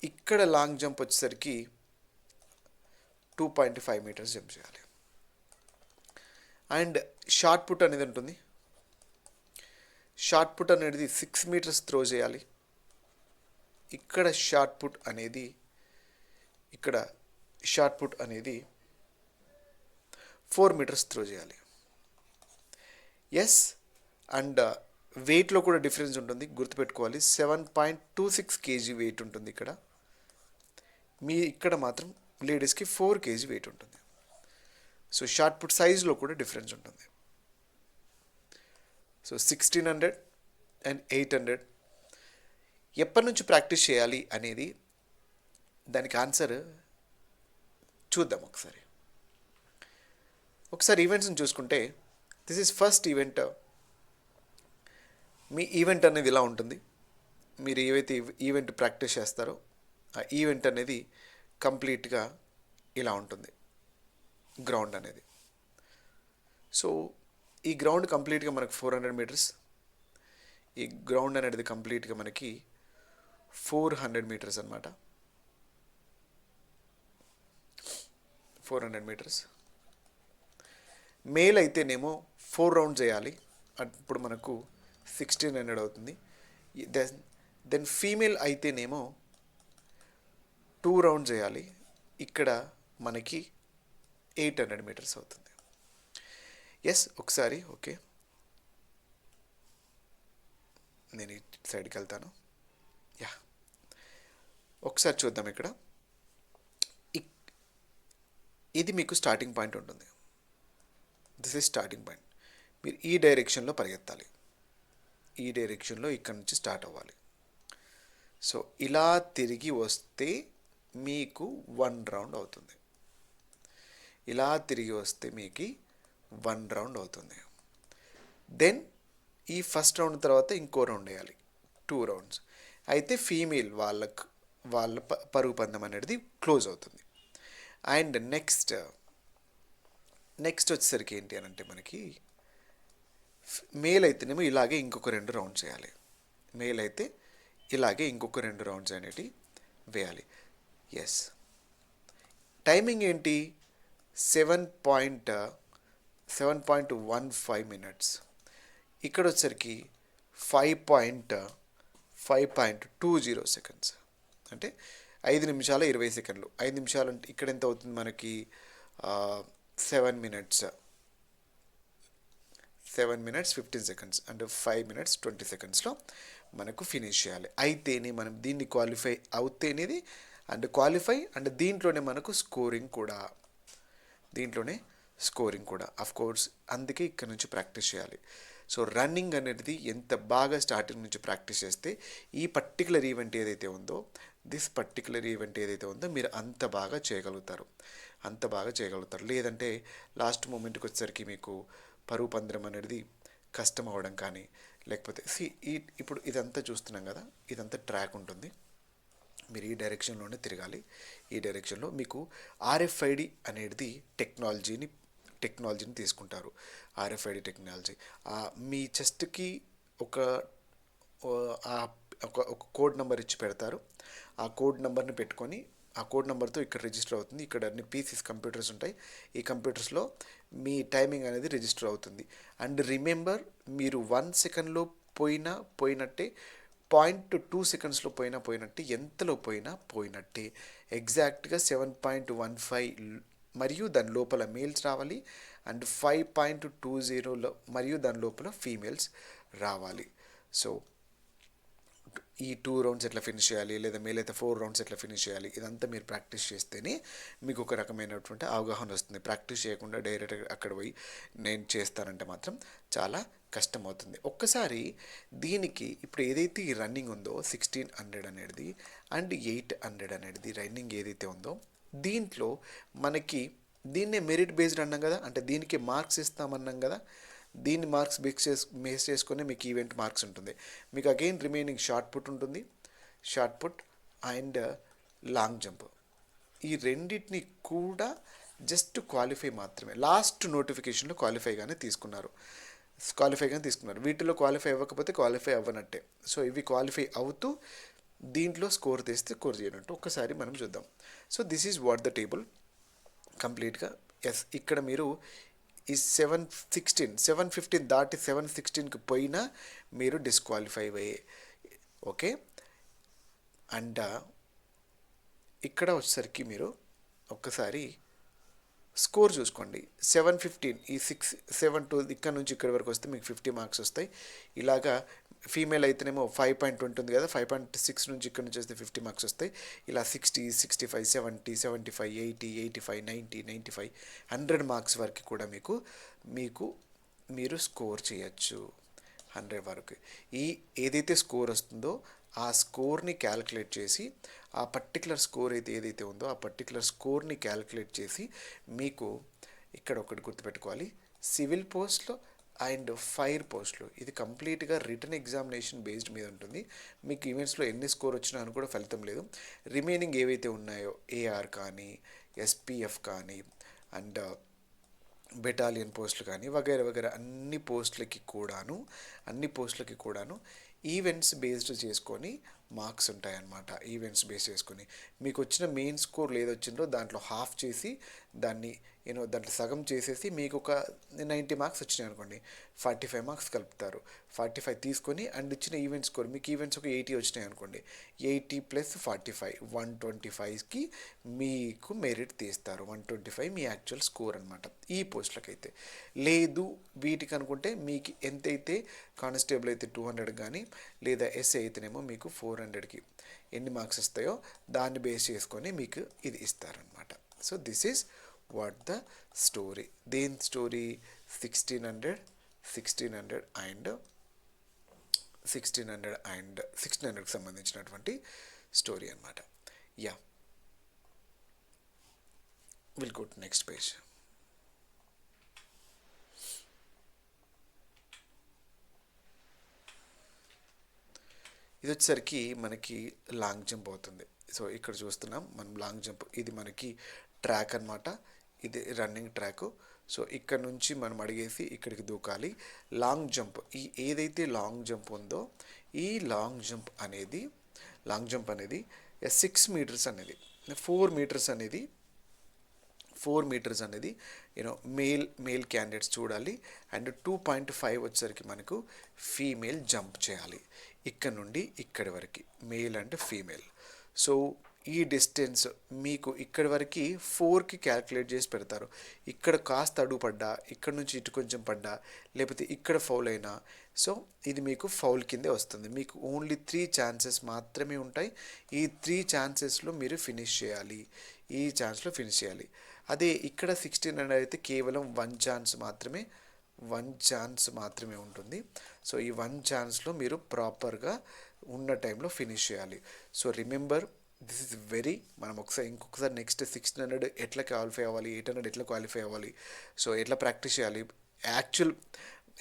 ఇక్కడ లాంగ్ జంప్ వచ్చేసరికి 2.5 మీటర్స్ జంప్ చేయాలి. అండ్ షార్ట్ పుట్ అనేది ఉంటుంది. షార్ట్ పుట్ అనేది 6 మీటర్స్ త్రో చేయాలి. ఇక్కడ షార్ట్ పుట్ అనేది 4 మీటర్స్ త్రో చేయాలి. ఎస్. అండ్ వెయిట్లో కూడా డిఫరెన్స్ ఉంటుంది, గుర్తుపెట్టుకోవాలి. 7.26 కేజీ వెయిట్ ఉంటుంది ఇక్కడ. ఇక్కడ మాత్రం లేడీస్కి 4 కేజీ వెయిట్ ఉంటుంది. సో షార్ట్ పుట్ సైజులో కూడా డిఫరెన్స్ ఉంటుంది. సో 1600 అండ్ 800 ఎప్పటి నుంచి ప్రాక్టీస్ చేయాలి అనేది దానికి ఆన్సర్ చూద్దాం ఒకసారి ఈవెంట్స్ని చూసుకుంటే, this is first event. Me event అనేది ఇలా ఉంటుంది. మీరు ఏవైతే ఈవెంట్ ప్రాక్టీస్ చేస్తారో ఆ ఈవెంట్ అనేది కంప్లీట్గా ఇలా ఉంటుంది, గ్రౌండ్ అనేది. సో ఈ గ్రౌండ్ కంప్లీట్గా మనకు 400 మీటర్స్. ఈ గ్రౌండ్ అనేది కంప్లీట్గా మనకి 400 మీటర్స్ అనమాట. 400 మీటర్స్. మేల్ అయితేనేమో 4 రౌండ్స్ చేయాలి. అప్పుడు మనకు 1600 అవుతుంది. దెన్ ఫీమేల్ అయితేనేమో 2 రౌండ్స్ చేయాలి. ఇక్కడ మనకి 800 మీటర్స్ అవుతుంది. ఎస్. ఒకసారి ఓకే, నేను ఈ సైడ్కి వెళ్తాను. యా, ఒకసారి చూద్దాం. ఇక్కడ ఇది మీకు స్టార్టింగ్ పాయింట్ ఉంటుంది. This is starting point. మీరు ఈ డైరెక్షన్లో పరిగెత్తాలి. ఈ డైరెక్షన్లో ఇక్కడ నుంచి స్టార్ట్ అవ్వాలి. సో ఇలా తిరిగి వస్తే మీకు 1 రౌండ్ అవుతుంది. ఇలా తిరిగి వస్తే మీకు 1 రౌండ్ అవుతుంది. దెన్ ఈ ఫస్ట్ రౌండ్ తర్వాత ఇంకో రౌండ్ వేయాలి, 2 రౌండ్స్. అయితే ఫీమేల్ వాళ్ళ పరుగు పందెం అనేది క్లోజ్ అవుతుంది. అండ్ నెక్స్ట్ వచ్చేసరికి ఏంటి అని అంటే, మనకి మేల్ అయితేనేమో ఇలాగే ఇంకొక 2 రౌండ్స్ వేయాలి. మేల్ అయితే ఇలాగే ఇంకొక 2 రౌండ్స్ అనేవి వేయాలి. ఎస్. టైమింగ్ ఏంటి? 7.15 మినిట్స్. ఇక్కడ వచ్చేసరికి 5.20 సెకండ్స్. అంటే 5 నిమిషాల 20 సెకండ్లు. 5 నిమిషాలు అంటే ఇక్కడ ఎంత అవుతుంది మనకి? 7 మినిట్స్ 15 సెకండ్స్. అంటే 5 మినిట్స్ 20 సెకండ్స్లో మనకు ఫినిష్ చేయాలి. అయితేనే మనం దీన్ని క్వాలిఫై అవుతేనేది అండ్ దీంట్లోనే మనకు స్కోరింగ్ కూడా అఫ్ కోర్స్. అందుకే ఇక్కడ నుంచి ప్రాక్టీస్ చేయాలి. సో రన్నింగ్ అనేది ఎంత బాగా స్టార్టింగ్ నుంచి ప్రాక్టీస్ చేస్తే ఈ పర్టికులర్ ఈవెంట్ ఏదైతే ఉందో మీరు అంత బాగా చేయగలుగుతారు. లేదంటే లాస్ట్ మూమెంట్కి వచ్చేసరికి మీకు పరుగు పందెం అనేది కష్టం అవ్వడం కానీ, లేకపోతే ఇప్పుడు ఇదంతా చూస్తున్నాం కదా, ఇదంతా ట్రాక్ ఉంటుంది. మీరు ఈ డైరెక్షన్లోనే తిరగాలి. ఈ డైరెక్షన్లో మీకు RFID అనేది టెక్నాలజీని తీసుకుంటారు. RFID టెక్నాలజీ మీ చెస్ట్కి ఒక కోడ్ నెంబర్ ఇచ్చి పెడతారు. ఆ కోడ్ నెంబర్ని పెట్టుకొని ఆ కోడ్ నెంబర్తో ఇక్కడ రిజిస్టర్ అవుతుంది. ఇక్కడ అన్ని పీసీస్ కంప్యూటర్స్ ఉంటాయి. ఈ కంప్యూటర్స్లో మీ టైమింగ్ అనేది రిజిస్టర్ అవుతుంది. అండ్ రిమెంబర్, మీరు 1 సెకండ్లో పోయినట్టే, 0.2 సెకండ్స్లో పోయినట్టే, ఎంతలో పోయినట్టే. ఎగ్జాక్ట్గా 7.15 మరియు దాని లోపల మేల్స్ రావాలి. అండ్ 5.20 మరియు దాని లోపల ఫీమేల్స్ రావాలి. సో ఈ 2 రౌండ్స్ ఎట్లా ఫినిష్ చేయాలి, లేదా మేలైతే 4 రౌండ్స్ ఎట్లా ఫినిష్ చేయాలి, ఇదంతా మీరు ప్రాక్టీస్ చేస్తేనే మీకు ఒక రకమైనటువంటి అవగాహన వస్తుంది. ప్రాక్టీస్ చేయకుండా డైరెక్ట్గా అక్కడ పోయి నేను చేస్తానంటే మాత్రం చాలా కష్టం అవుతుంది. ఒక్కసారి దీనికి ఇప్పుడు ఏదైతే ఈ రన్నింగ్ ఉందో 1600 అనేది అండ్ 800 అనేది రన్నింగ్ ఏదైతే ఉందో, దీంట్లో మనకి దీన్నే మెరిట్ బేస్డ్ అన్నాం కదా, అంటే దీనికి మార్క్స్ ఇస్తామన్నాం కదా. దీన్ని మార్క్స్ బేస్ చేసుకుని మీకు ఈవెంట్ మార్క్స్ ఉంటుంది. మీకు అగైన్ రిమైనింగ్ షార్ట్ పుట్ ఉంటుంది, shot put and long jump. ఈ రెండింటిని కూడా జస్ట్ క్వాలిఫై మాత్రమే, లాస్ట్ నోటిఫికేషన్లో క్వాలిఫైగానే తీసుకున్నారు. వీటిలో క్వాలిఫై అవ్వకపోతే క్వాలిఫై అవ్వనట్టే. సో ఇవి క్వాలిఫై అవుతూ దీంట్లో స్కోర్ తెస్తే స్కోర్ చేయనట్టు. ఒక్కసారి మనం చూద్దాం. So this is what the table కంప్లీట్గా. ఎస్, ఇక్కడ మీరు ఈ 715 దాటి 716కి పోయినా మీరు డిస్క్వాలిఫై అయ్యే. ఓకే, అండ్ ఇక్కడ వచ్చేసరికి మీరు ఒక్కసారి స్కోర్ చూసుకోండి. 715 ఈ 7 ఇక్కడ నుంచి ఇక్కడి వరకు వస్తే మీకు 50 మార్క్స్ వస్తాయి. ఇలాగా ఫీమేల్ అయితేనేమో 5.20 ఉంది కదా, 5.6 నుంచి ఇక్కడ నుంచి వస్తే 50 మార్క్స్ వస్తాయి. ఇలా 60, 65, 70, 75, 80, 85, 90, 95, 100 మార్క్స్ వరకు కూడా మీరు స్కోర్ చేయొచ్చు. 100 వరకు ఏదైతే స్కోర్ వస్తుందో ఆ స్కోర్ని క్యాలిక్యులేట్ చేసి, ఆ పర్టికులర్ స్కోర్ ఏదైతే ఉందో ఆ పర్టికులర్ స్కోర్ని క్యాలిక్యులేట్ చేసి మీకు ఇక్కడ ఒకటి గుర్తుపెట్టుకోవాలి, సివిల్ పోస్ట్లో అండ్ ఫైర్ పోస్ట్లో ఇది కంప్లీట్గా రిటర్న్ ఎగ్జామినేషన్ బేస్డ్ మీద ఉంటుంది. మీకు ఈవెంట్స్లో ఎన్ని స్కోర్ వచ్చినా అని కూడా ఫలితం లేదు. రిమైనింగ్ ఏవైతే ఉన్నాయో ఏఆర్ కానీ, ఎస్పీఎఫ్ కానీ, అండ్ బెటాలియన్ పోస్టులు కానీ వగైరా అన్ని పోస్టులకి కూడాను ఈవెంట్స్ బేస్డ్ చేసుకొని మార్క్స్ ఉంటాయన్నమాట. ఈవెంట్స్ బేస్ చేసుకొని మీకు వచ్చిన మెయిన్ స్కోర్ ఏదొచ్చిందో దాంట్లో హాఫ్ చేసి దాన్ని దాంట్లో సగం చేసేసి మీకు ఒక 90 మార్క్స్ వచ్చినాయి అనుకోండి, 45 మార్క్స్ కలుపుతారు. 45 తీసుకొని అండ్ ఇచ్చిన ఈవెంట్ స్కోర్, మీకు ఈవెంట్స్ ఒక 80 వచ్చినాయి అనుకోండి, 80 + 45 125కి మీకు మెరిట్ తీస్తారు. 125 మీ యాక్చువల్ స్కోర్ అనమాట ఈ పోస్టులకైతే. లేదు వీటికి అనుకుంటే మీకు ఎంతైతే కానిస్టేబుల్ అయితే 200 కానీ, లేదా ఎస్ఏ అయితేనేమో మీకు 400కి ఎన్ని మార్క్స్ వస్తాయో దాన్ని బేస్ చేసుకొని మీకు ఇది ఇస్తారనమాట. So this is what the story. దేని స్టోరీ? 1600 అండ్ 1600కి సంబంధించినటువంటి స్టోరీ అనమాట. Yeah, will go to next page. ఇది వచ్చేసరికి మనకి లాంగ్ జంప్ అవుతుంది. సో ఇక్కడ చూస్తున్నాం మనం లాంగ్ జంప్, ఇది మనకి ట్రాక్ అనమాట, ఇది రన్నింగ్ ట్రాక్. సో ఇక్కడ నుంచి మనం అడిగేసి ఇక్కడికి దూకాలి. లాంగ్ జంప్, ఏదైతే లాంగ్ జంప్ ఉందో ఈ లాంగ్ జంప్ అనేది 6 మీటర్స్ అనేది 4 మీటర్స్ అనేది మేల్ క్యాండిడేట్స్ చూడాలి. అండ్ 2.5 వచ్చేసరికి మనకు ఫీమేల్ జంప్ చేయాలి. ఇక్కడ నుండి ఇక్కడి వరకు మేల్ అండ్ ఫీమేల్. సో ఈ డిస్టెన్స్ మీకు ఇక్కడి వరకు 4కి క్యాల్కులేట్ చేసి పెడతారు. ఇక్కడ కాస్త అడుగు పడ్డా, ఇక్కడ నుంచి ఇటు కొంచెం పడ్డా, లేకపోతే ఇక్కడ ఫౌల్ అయినా, సో ఇది మీకు ఫౌల్ కిందే వస్తుంది. మీకు ఓన్లీ 3 ఛాన్సెస్ మాత్రమే ఉంటాయి. ఈ 3 ఛాన్సెస్లో మీరు ఫినిష్ చేయాలి. అదే ఇక్కడ 1600 అయితే కేవలం 1 ఛాన్స్ మాత్రమే ఉంటుంది. సో ఈ 1 ఛాన్స్లో మీరు ప్రాపర్గా ఉన్న టైంలో ఫినిష్ చేయాలి. So remember, this is very, మనం ఇంకొకసారి నెక్స్ట్ 1600 ఎట్లా క్వాలిఫై అవ్వాలి, 800 ఎట్లా క్వాలిఫై అవ్వాలి, సో ఎట్లా ప్రాక్టీస్ చేయాలి, యాక్చువల్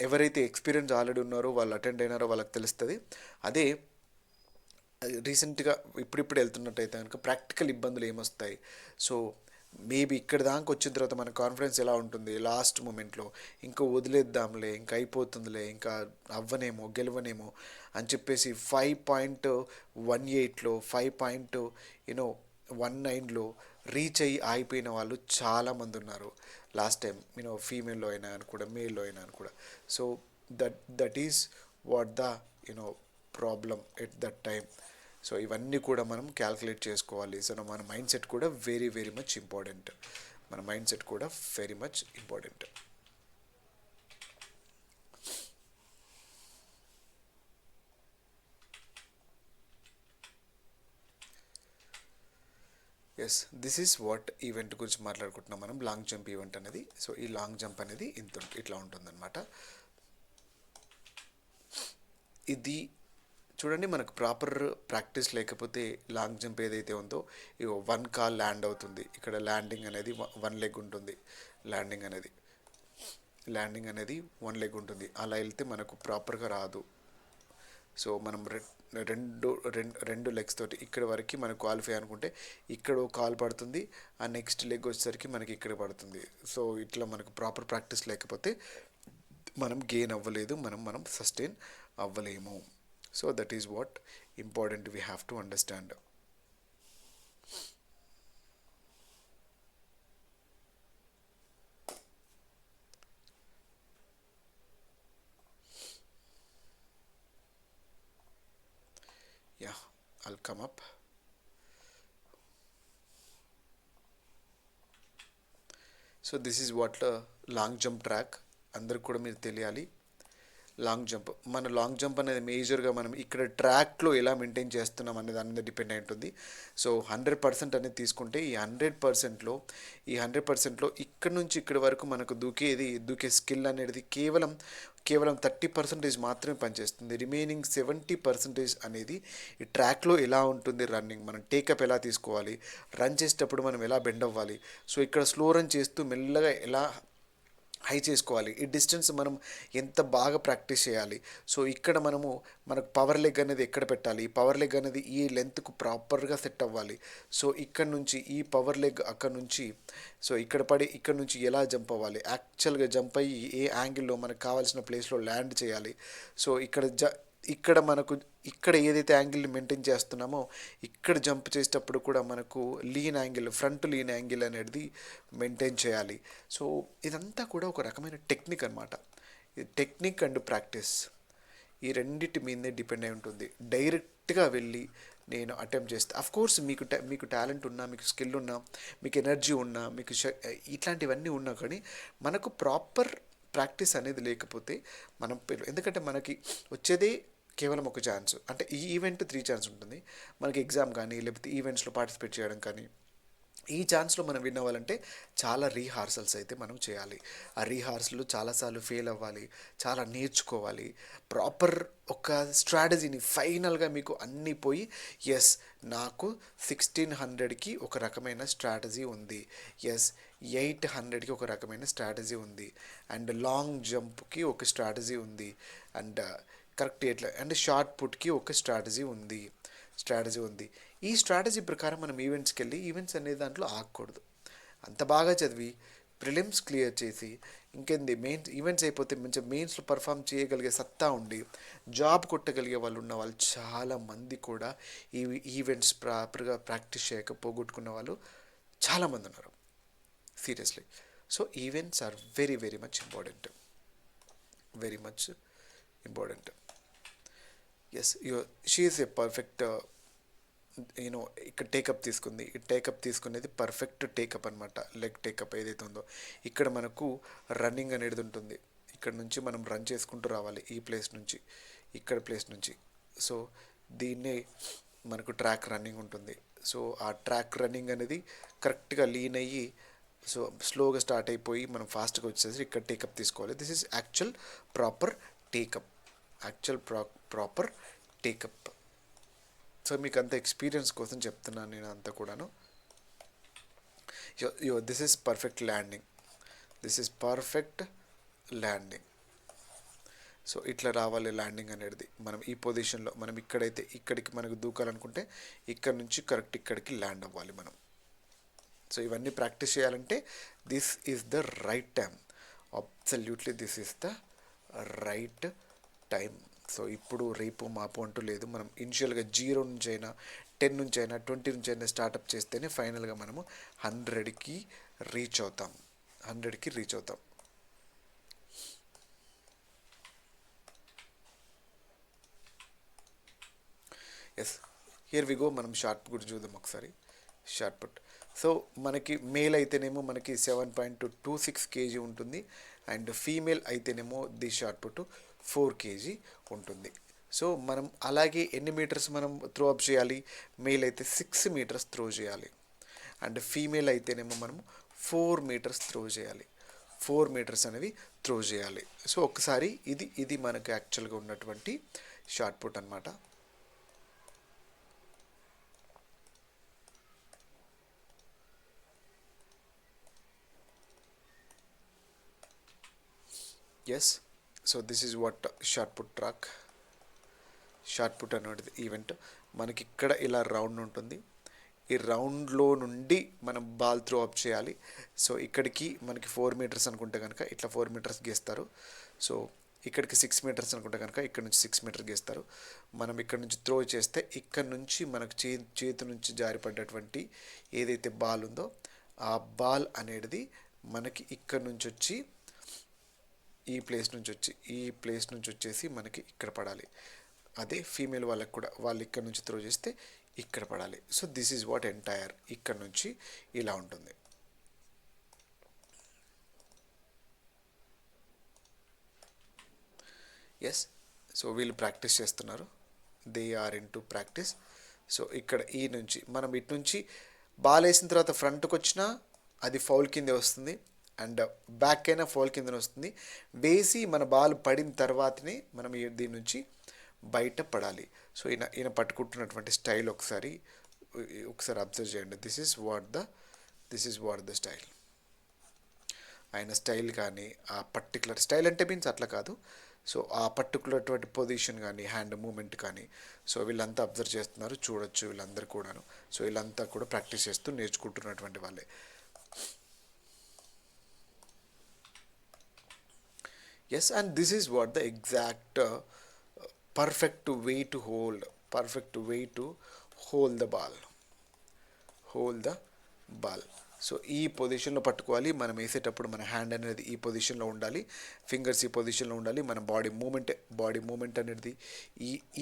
ఎవరైతే ఎక్స్పీరియన్స్ ఆల్రెడీ ఉన్నారో వాళ్ళు అటెండ్ అయినారో వాళ్ళకి తెలుస్తుంది. అదే రీసెంట్గా ఇప్పుడిప్పుడు వెళ్తున్నట్టయితే కనుక ప్రాక్టికల్ ఇబ్బందులు ఏమొస్తాయి, సో మేబీ ఇక్కడ దాకా వచ్చిన తర్వాత మన కాన్ఫిడెన్స్ ఎలా ఉంటుంది, లాస్ట్ మూమెంట్లో ఇంకా వదిలేద్దాంలే, ఇంకా అయిపోతుందిలే, ఇంకా గెలవనేమో అని చెప్పేసి 5.18లో 5.19లో రీచ్ అయ్యి ఆగిపోయిన వాళ్ళు చాలామంది ఉన్నారు లాస్ట్ టైం, ఫీమేల్లో అయినా అని కూడా, మేల్లో అయినా అని కూడా. So that is what the problem at that time. So ఇవన్నీ కూడా మనం క్యాల్కులేట్ చేసుకోవాలి. సో మన మైండ్ సెట్ కూడా very very much important. Yes, this is what event గురించి మాట్లాడుకుంటున్నాం మనం, లాంగ్ జంప్ ఈవెంట్ అనేది. సో ఈ లాంగ్ జంప్ అనేది ఇట్లా ఉంటుందన్నమాట. ఇది చూడండి, మనకు ప్రాపర్ ప్రాక్టీస్ లేకపోతే లాంగ్ జంప్ ఏదైతే ఉందో 1 కాల్ ల్యాండ్ అవుతుంది. ఇక్కడ ల్యాండింగ్ అనేది 1 లెగ్ ఉంటుంది. ల్యాండింగ్ అనేది ల్యాండింగ్ అనేది వన్ లెగ్ ఉంటుంది. అలా వెళ్తే మనకు ప్రాపర్గా రాదు. సో మనం రెండు రెండు లెగ్స్ తోటి ఇక్కడ వరకు మనకు క్వాలిఫై అనుకుంటే ఇక్కడ ఒక కాల్ పడుతుంది, ఆ నెక్స్ట్ లెగ్ వచ్చేసరికి మనకి ఇక్కడ పడుతుంది. సో ఇట్లా మనకు ప్రాపర్ ప్రాక్టీస్ లేకపోతే మనం గెయిన్ అవ్వలేదు, మనం సస్టైన్ అవ్వలేము. So that is what important we have to understand. Yeah, I'll come up. So this is what long jump track. అందరికి కూడా మీరు తెలియాలి. లాంగ్ జంప్, మన లాంగ్ జంప్ అనేది మేజర్గా మనం ఇక్కడ ట్రాక్లో ఎలా మెయింటైన్ చేస్తున్నాం అనే దాని మీద డిపెండ్ అయి ఉంటుంది. సో 100% అనేది తీసుకుంటే ఈ 100%లో ఇక్కడ నుంచి ఇక్కడ వరకు మనకు దూకే స్కిల్ అనేది కేవలం 30% మాత్రమే పనిచేస్తుంది. రిమైనింగ్ 70% అనేది ఈ ట్రాక్లో ఎలా ఉంటుంది రన్నింగ్, మనం టేకప్ ఎలా తీసుకోవాలి, రన్ చేసేటప్పుడు మనం ఎలా బెండ్ అవ్వాలి, సో ఇక్కడ స్లో రన్ చేస్తూ మెల్లగా ఎలా హై చేసుకోవాలి, ఈ డిస్టెన్స్ మనం ఎంత బాగా ప్రాక్టీస్ చేయాలి. సో ఇక్కడ మనకు పవర్ లెగ్ అనేది ఎక్కడ పెట్టాలి, ఈ పవర్ లెగ్ అనేది ఈ లెంత్కు ప్రాపర్గా సెట్ అవ్వాలి. సో ఇక్కడ నుంచి ఈ పవర్ లెగ్ అక్కడ నుంచి సో ఇక్కడ పడి ఇక్కడ నుంచి ఎలా జంప్ అవ్వాలి, యాక్చువల్గా జంప్ అయ్యి ఏ యాంగిల్లో మనకు కావాల్సిన ప్లేస్లో ల్యాండ్ చేయాలి. సో ఇక్కడ ఏదైతే యాంగిల్ని మెయింటైన్ చేస్తున్నామో ఇక్కడ జంప్ చేసేటప్పుడు కూడా మనకు ఫ్రంట్ లీన్ యాంగిల్ అనేది మెయింటైన్ చేయాలి. సో ఇదంతా కూడా ఒక రకమైన టెక్నిక్ అనమాట. టెక్నిక్ అండ్ ప్రాక్టీస్ ఈ రెండింటి మీదే డిపెండ్ అయి ఉంటుంది. డైరెక్ట్గా వెళ్ళి నేను అటెంప్ట్ చేస్తాను. అఫ్కోర్స్ మీకు టాలెంట్ ఉన్నా, మీకు స్కిల్ ఉన్నా, మీకు ఎనర్జీ ఉన్నా, మీకు ఇట్లాంటివన్నీ ఉన్నా కానీ మనకు ప్రాపర్ ప్రాక్టీస్ అనేది లేకపోతే మనం ఎందుకంటే మనకి వచ్చేదే కేవలం ఒక ఛాన్స్. అంటే ఈ ఈవెంట్ 3 ఛాన్స్ ఉంటుంది మనకి, ఎగ్జామ్ కానీ లేకపోతే ఈవెంట్స్లో పార్టిసిపేట్ చేయడం కానీ. ఈ ఛాన్స్లో మనం విన్ అవ్వాలంటే చాలా రీహార్సల్స్ అయితే మనం చేయాలి. ఆ రీహార్సల్ చాలాసార్లు ఫెయిల్ అవ్వాలి, చాలా నేర్చుకోవాలి, ప్రాపర్ ఒక స్ట్రాటజీని ఫైనల్గా మీకు అన్నీ పోయి ఎస్ నాకు 1600కి ఒక రకమైన స్ట్రాటజీ ఉంది, ఎస్ 800కి ఒక రకమైన స్ట్రాటజీ ఉంది, అండ్ లాంగ్ జంప్కి ఒక స్ట్రాటజీ ఉంది, అండ్ కరెక్ట్ ఎట్లా అండ్ షార్ట్ పుట్కి ఒక స్ట్రాటజీ ఉంది. ఈ స్ట్రాటజీ ప్రకారం మనం ఈవెంట్స్కి వెళ్ళి ఈవెంట్స్ అనే దాంట్లో ఆగకూడదు. అంత బాగా చదివి ప్రిలిమ్స్ క్లియర్ చేసి ఇంకేంది ఈవెంట్స్ అయిపోతే మంచిగా మెయిన్స్లో పర్ఫామ్ చేయగలిగే సత్తా ఉండి జాబ్ కొట్టగలిగే వాళ్ళు ఉన్న వాళ్ళు చాలామంది కూడా ఈ ఈవెంట్స్ ప్రాపర్గా ప్రాక్టీస్ చేయక పోగొట్టుకున్న వాళ్ళు చాలామంది ఉన్నారు, seriously. So events are very very much important, very much important. Yes she is a perfect ఇక్కడ టేకప్ తీసుకుంది. ఈ టేకప్ తీసుకునేది పర్ఫెక్ట్ టేకప్ అనమాట. లెగ్ టేకప్ ఏదైతే ఉందో ఇక్కడ మనకు రన్నింగ్ అనేది ఉంటుంది. ఇక్కడ నుంచి మనం రన్ చేసుకుంటూ రావాలి ఈ ప్లేస్ నుంచి, ఇక్కడ ప్లేస్ నుంచి. సో దీన్నే మనకు ట్రాక్ రన్నింగ్ ఉంటుంది. సో ఆ ట్రాక్ రన్నింగ్ అనేది కరెక్ట్గా లీన్ అయ్యి సో స్లోగా స్టార్ట్ అయిపోయి మనం ఫాస్ట్గా వచ్చేసి ఇక్కడ టేకప్ తీసుకోవాలి. This is actual proper take up, proper take up. So మీకు అంత ఎక్స్పీరియన్స్ కోసం చెప్తున్నాను నేను అంతా కూడాను. This is perfect landing. So ఇట్లా రావాలి ల్యాండింగ్ అనేది. మనం ఈ పొజిషన్లో మనం ఇక్కడికి మనకు దూకాలనుకుంటే ఇక్కడ నుంచి కరెక్ట్ ఇక్కడికి ల్యాండ్ అవ్వాలి మనం. సో ఇవన్నీ ప్రాక్టీస్ చేయాలంటే this is the right time, absolutely this is the right time. So ఇప్పుడు రేపు మాపు అంటూ లేదు. మనం ఇనిషియల్గా 0 నుంచి అయినా 10 నుంచి అయినా 20 నుంచి అయినా స్టార్టప్ చేస్తేనే ఫైనల్గా మనము 100కి రీచ్ అవుతాం. Yes, here we go. మనం షార్ట్ పుట్ కూడా చూద్దాం ఒకసారి. షార్ట్ పుట్ సో మనకి మేల్ అయితేనేమో మనకి 7.26 kg ఉంటుంది, అండ్ ఫీమేల్ అయితేనేమో ది షార్ట్ పుట్ 4 kg ఉంటుంది. సో మనం అలాగే ఎన్ని మీటర్స్ మనం త్రో అప్ చేయాలి, మేల్ అయితే 6 meters త్రో చేయాలి, అండ్ ఫీమేల్ అయితేనేమో మనము 4 meters త్రో చేయాలి. 4 meters అనేవి త్రో చేయాలి. సో ఒకసారి ఇది మనకు యాక్చువల్గా ఉన్నటువంటి షార్ట్ పుట్ అనమాట. Yes. So this is what shot put track. Shot put అనేది ఈవెంట్ మనకి ఇక్కడ ఇలా రౌండ్ ఉంటుంది. ఈ రౌండ్లో నుండి మనం బాల్ త్రో అప్ చేయాలి. సో ఇక్కడికి మనకి 4 మీటర్స్ అనుకుంటే కనుక ఇట్లా 4 మీటర్స్ గీస్తారు. సో ఇక్కడికి 6 మీటర్స్ అనుకుంటే కనుక ఇక్కడ నుంచి 6 మీటర్ గీస్తారు. మనం ఇక్కడ నుంచి త్రో చేస్తే ఇక్కడ నుంచి మనకు చేతి నుంచి జారిపడ్డటువంటి ఏదైతే బాల్ ఉందో ఆ బాల్ అనేది మనకి ఇక్కడ నుంచి వచ్చి ఈ ప్లేస్ నుంచి వచ్చేసి మనకి ఇక్కడ పడాలి. అదే ఫీమేల్ వాళ్ళకి కూడా వాళ్ళు ఇక్కడ నుంచి త్రో చేస్తే ఇక్కడ పడాలి. So this is what entire ఇక్కడ నుంచి ఇలా ఉంటుంది. ఎస్. సో వీళ్ళు ప్రాక్టీస్ చేస్తున్నారు. They are in to practice. So ఇక్కడ ఈ నుంచి మనం ఇటు నుంచి బాల్ వేసిన తర్వాత ఫ్రంట్కి వచ్చినా అది ఫౌల్ కిందే వస్తుంది, అండ్ బ్యాక్ అయినా ఫౌల్ కిందనే వస్తుంది. వేసి మన బాల్ పడిన తర్వాతనే మనం దీని నుంచి బయట పడాలి. సో ఈయన పట్టుకుంటున్నటువంటి స్టైల్ ఒకసారి అబ్జర్వ్ చేయండి. This is what the style. ఆయన స్టైల్ కానీ ఆ పర్టికులర్ స్టైల్ అంటే మీన్స్ అట్లా కాదు. సో ఆ పర్టికులర్ పొజిషన్ కానీ హ్యాండ్ మూమెంట్ కానీ సో వీళ్ళంతా అబ్జర్వ్ చేస్తున్నారు, చూడొచ్చు వీళ్ళందరూ కూడాను. సో వీళ్ళంతా కూడా ప్రాక్టీస్ చేస్తూ నేర్చుకుంటున్నటువంటి వాళ్ళే. Yes, and this is what the exact perfect way to hold the ball. So ఈ పొజిషన్లో పట్టుకోవాలి. మనం వేసేటప్పుడు మన హ్యాండ్ అనేది ఈ పొజిషన్లో ఉండాలి, ఫింగర్స్ ఈ పొజిషన్లో ఉండాలి, మన బాడీ మూమెంట్ అనేది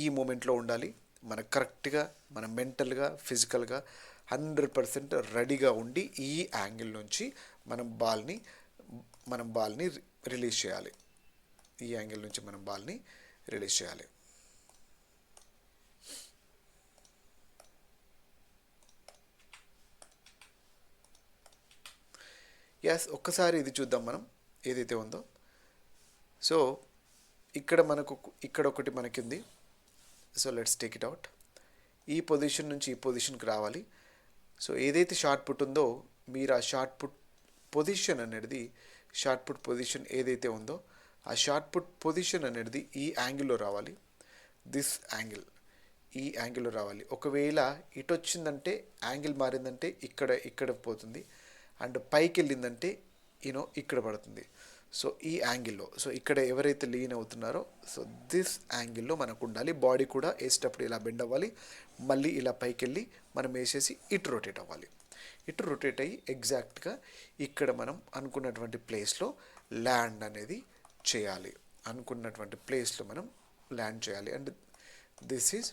ఈ మూమెంట్లో ఉండాలి. మన కరెక్ట్గా మన మెంటల్గా ఫిజికల్గా 100% రెడీగా ఉండి ఈ యాంగిల్ నుంచి మనం బాల్ని రిలీజ్ చేయాలి. ఈ యాంగిల్ నుంచి మనం బాల్ని రిలీజ్ చేయాలి. ఎస్, ఒక్కసారి ఇది చూద్దాం మనం ఏదైతే ఉందో. సో ఇక్కడ ఒకటి మనకి ఉంది. So let's take it out. ఈ పొజిషన్ నుంచి ఈ పొజిషన్కి రావాలి. సో ఏదైతే షార్ట్ పుట్ ఉందో మీరు ఆ షార్ట్ పుట్ పొజిషన్ ఏదైతే ఉందో ఆ షార్ట్ పుట్ పొజిషన్ అనేది ఈ యాంగిల్లో రావాలి. ఈ యాంగిల్లో రావాలి. ఒకవేళ ఇటు వచ్చిందంటే యాంగిల్ మారిందంటే ఇక్కడ పోతుంది, అండ్ పైకి వెళ్ళిందంటే ఇక్కడ పడుతుంది. సో ఈ యాంగిల్లో సో ఇక్కడ ఎవరైతే లీన్ అవుతున్నారో సో దిస్ యాంగిల్లో మనకు ఉండాలి. బాడీ కూడా వేసేటప్పుడు ఇలా బెండ్ అవ్వాలి, మళ్ళీ ఇలా పైకి వెళ్ళి మనం వేసేసి ఇటు రొటేట్ అవ్వాలి. ఇటు రొటేట్ అయ్యి ఎగ్జాక్ట్గా ఇక్కడ మనం అనుకున్నటువంటి ప్లేస్లో ల్యాండ్ అనేది చేయాలి. అండ్ దిస్ ఈజ్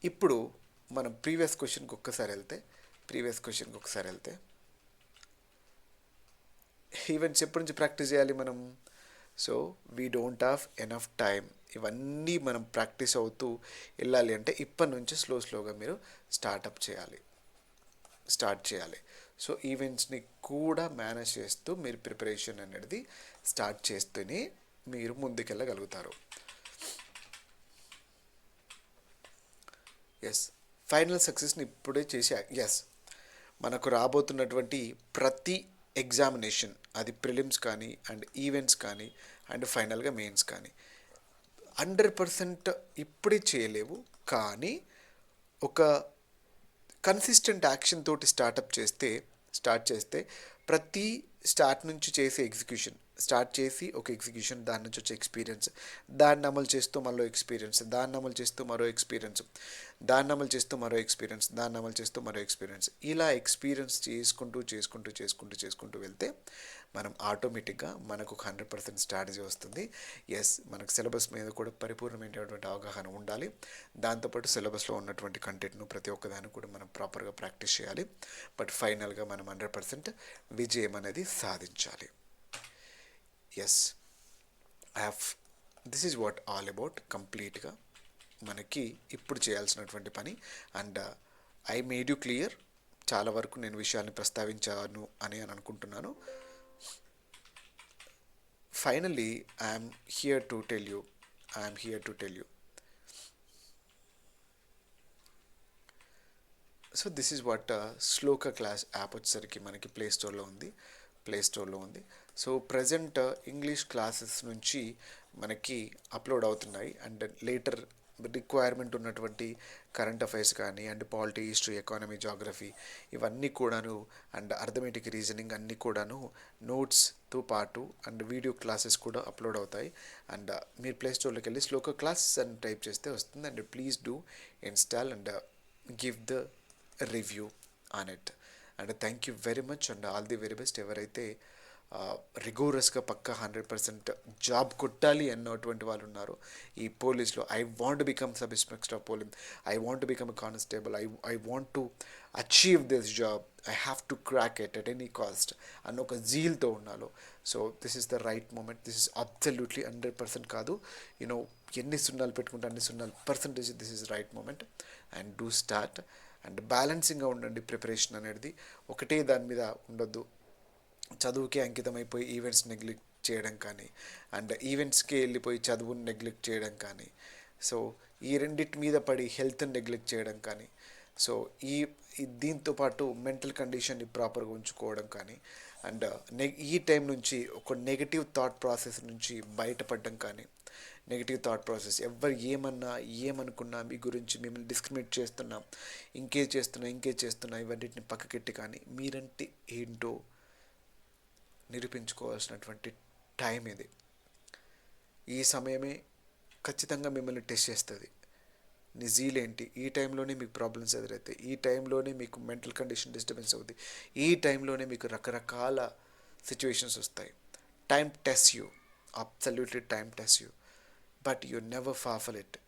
ఇప్పుడు మనం ప్రీవియస్ క్వశ్చన్కి ఒక్కసారి వెళ్తే ఈవెంట్స్ ఎప్పటి నుంచి ప్రాక్టీస్ చేయాలి మనం? So we don't have enough time. ఇవన్నీ మనం ప్రాక్టీస్ అవుతూ వెళ్ళాలి అంటే ఇప్పటి నుంచి స్లోగా మీరు స్టార్ట్ చేయాలి. సో ఈవెంట్స్ని కూడా మేనేజ్ చేస్తూ మీరు ప్రిపరేషన్ అనేది స్టార్ట్ చేస్తూనే మీరు ముందుకెళ్ళగలుగుతారు. ఎస్, ఫైనల్ సక్సెస్ని ఇప్పుడే చేసి మనకు రాబోతున్నటువంటి ప్రతి ఎగ్జామినేషన్, అది ప్రిలిమ్స్ కానీ అండ్ ఈవెంట్స్ కానీ అండ్ ఫైనల్గా మెయిన్స్ కానీ 100% ఇప్పుడే చేయలేవు. కానీ ఒక కన్సిస్టెంట్ యాక్షన్ తోటి స్టార్ట్ చేస్తే ప్రతి స్టార్ట్ నుంచి చేసే ఎగ్జిక్యూషన్ దాని నుంచి వచ్చే ఎక్స్పీరియన్స్, దాన్ని అమలు చేస్తూ మరో ఎక్స్పీరియన్స్, దాన్ని అమలు చేస్తూ మరో ఎక్స్పీరియన్స్, ఇలా ఎక్స్పీరియన్స్ చేసుకుంటూ వెళ్తే మనం ఆటోమేటిక్గా మనకు 100% స్ట్రాటజీ వస్తుంది. మనకు సిలబస్ మీద కూడా పరిపూర్ణమైనటువంటి అవగాహన ఉండాలి. దాంతోపాటు సిలబస్లో ఉన్నటువంటి కంటెంట్ను ప్రతి ఒక్కదాన్ని కూడా మనం ప్రాపర్గా ప్రాక్టీస్ చేయాలి. బట్ ఫైనల్గా మనం 100% విజయం అనేది సాధించాలి. This is what all about కంప్లీట్గా మనకి ఇప్పుడు చేయాల్సినటువంటి పని. And I made you clear. చాలా వరకు నేను విషయాన్ని ప్రస్తావించాను అని అనుకుంటున్నాను. Finally I'm here to tell you so this is what Shloka class app వచ్చేసరికి మనకి ప్లే స్టోర్లో ఉంది. ప్లే స్టోర్లో ఉంది. సో ప్రజెంట్ ఇంగ్లీష్ క్లాసెస్ నుంచి మనకి అప్లోడ్ అవుతున్నాయి. అండ్ లేటర్ రిక్వైర్మెంట్ ఉన్నటువంటి కరెంట్ అఫైర్స్ కానీ and polity, history, economy, geography ఇవన్నీ కూడాను అండ్ అర్థమెటిక్ రీజనింగ్ అన్నీ కూడాను నోట్స్తో పాటు అండ్ వీడియో క్లాసెస్ కూడా అప్లోడ్ అవుతాయి. అండ్ మీరు ప్లే స్టోర్లోకి వెళ్ళి శ్లోక క్లాసెస్ అని టైప్ చేస్తే వస్తుంది. And please do install and give the review on it. And thank you very much and all the very best. ఎవరైతే రిగోరస్గా పక్క 100% జాబ్ కొట్టాలి అన్నటువంటి వాళ్ళు ఉన్నారు ఈ పోలీస్లో, I want become sub inspector of police, I want become a constable, I want to achieve this job, I have to crack it at any cost అన్న ఒక జీల్తో ఉన్నాలో, so this is the right moment. This is absolutely 100% కాదు, you know ఎన్ని సున్నాలు పెట్టుకుంటే అన్ని సున్నాలు percentage. This is right moment and do start. And బ్యాలెన్సింగ్గా ఉండండి ప్రిపరేషన్ అనేది, ఒకటే దాని మీద ఉండొద్దు. చదువుకే అంకితమైపోయి ఈవెంట్స్ నెగ్లెక్ట్ చేయడం కానీ అండ్ ఈవెంట్స్కి వెళ్ళిపోయి చదువుని నెగ్లెక్ట్ చేయడం కానీ, సో ఈ రెండింటి మీద పడి హెల్త్ని నెగ్లెక్ట్ చేయడం కానీ, సో దీంతో పాటు మెంటల్ కండిషన్ని ప్రాపర్గా ఉంచుకోవడం కానీ అండ్ ఈ టైం నుంచి ఒక నెగటివ్ థాట్ ప్రాసెస్ నుంచి బయటపడడం కానీ, నెగిటివ్ థాట్ ప్రాసెస్ ఎవరు ఏమన్నా ఏమనుకున్నా మీ గురించి మిమ్మల్ని డిస్క్రిమినేట్ చేస్తున్నా, ఇంకే చేస్తున్నా ఇవన్నిటిని పక్కకెట్టి కానీ మీరంటే ఏంటో నిరూపించుకోవాల్సినటువంటి టైం ఇది. ఈ సమయమే ఖచ్చితంగా మిమ్మల్ని టెస్ట్ చేస్తుంది. నీ జీలేంటి, ఈ టైంలోనే మీకు ప్రాబ్లమ్స్ ఎదురవుతాయి, ఈ టైంలోనే మీకు మెంటల్ కండిషన్ డిస్టర్బెన్స్ అవుతుంది, ఈ టైంలోనే మీకు రకరకాల సిచ్యువేషన్స్ వస్తాయి. Time test you, absolutely time test you, but you never ఫాఫల్ it.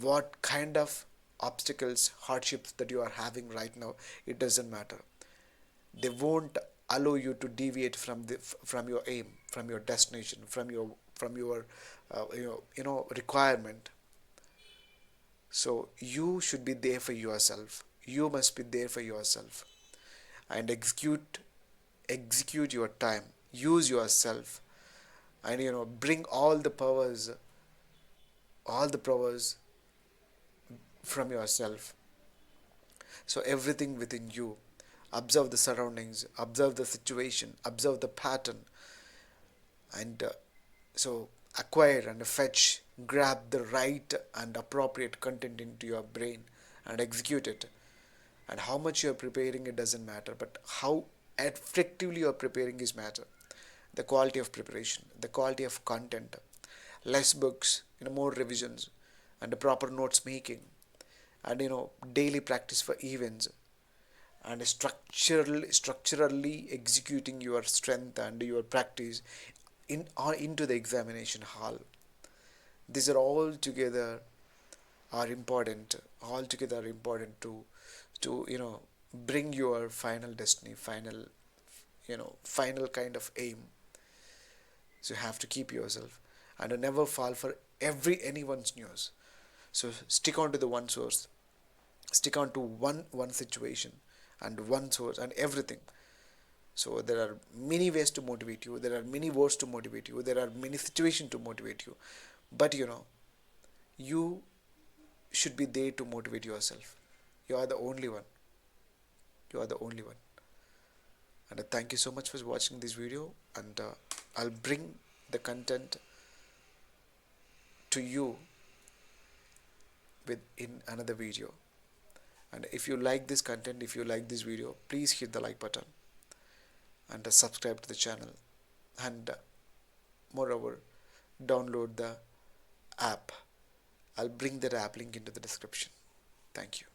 What kind of obstacles, hardships that you are having right now, it doesn't matter. They won't allow you to deviate from your aim, from your destination, from your requirement. So you should be there for yourself. You must be there for yourself and execute your time. Use yourself and bring all the powers from yourself. So everything within you, observe the surroundings, observe the situation, observe the pattern, and so acquire and fetch, grab the right and appropriate content into your brain and execute it. And how much you are preparing, it doesn't matter, but how effectively you are preparing is matter. The quality of preparation, the quality of content, less books, more revisions and proper notes making, and daily practice for events, and structurally executing your strength and your practice into the examination hall. These are all together are important to bring your final destiny, final kind of aim. So you have to keep yourself and never fall for anyone's news. So stick on to the one source, stick on to one situation and one source and everything. So there are many ways to motivate you, there are many words to motivate you, there are many situations to motivate you, but you should be there to motivate yourself. You are the only one. And thank you so much for watching this video, and I'll bring the content to you in another video. And if you like this content, if you like this video, please hit the like button and subscribe to the channel, and moreover download the app. I'll bring that app link into the description. Thank you.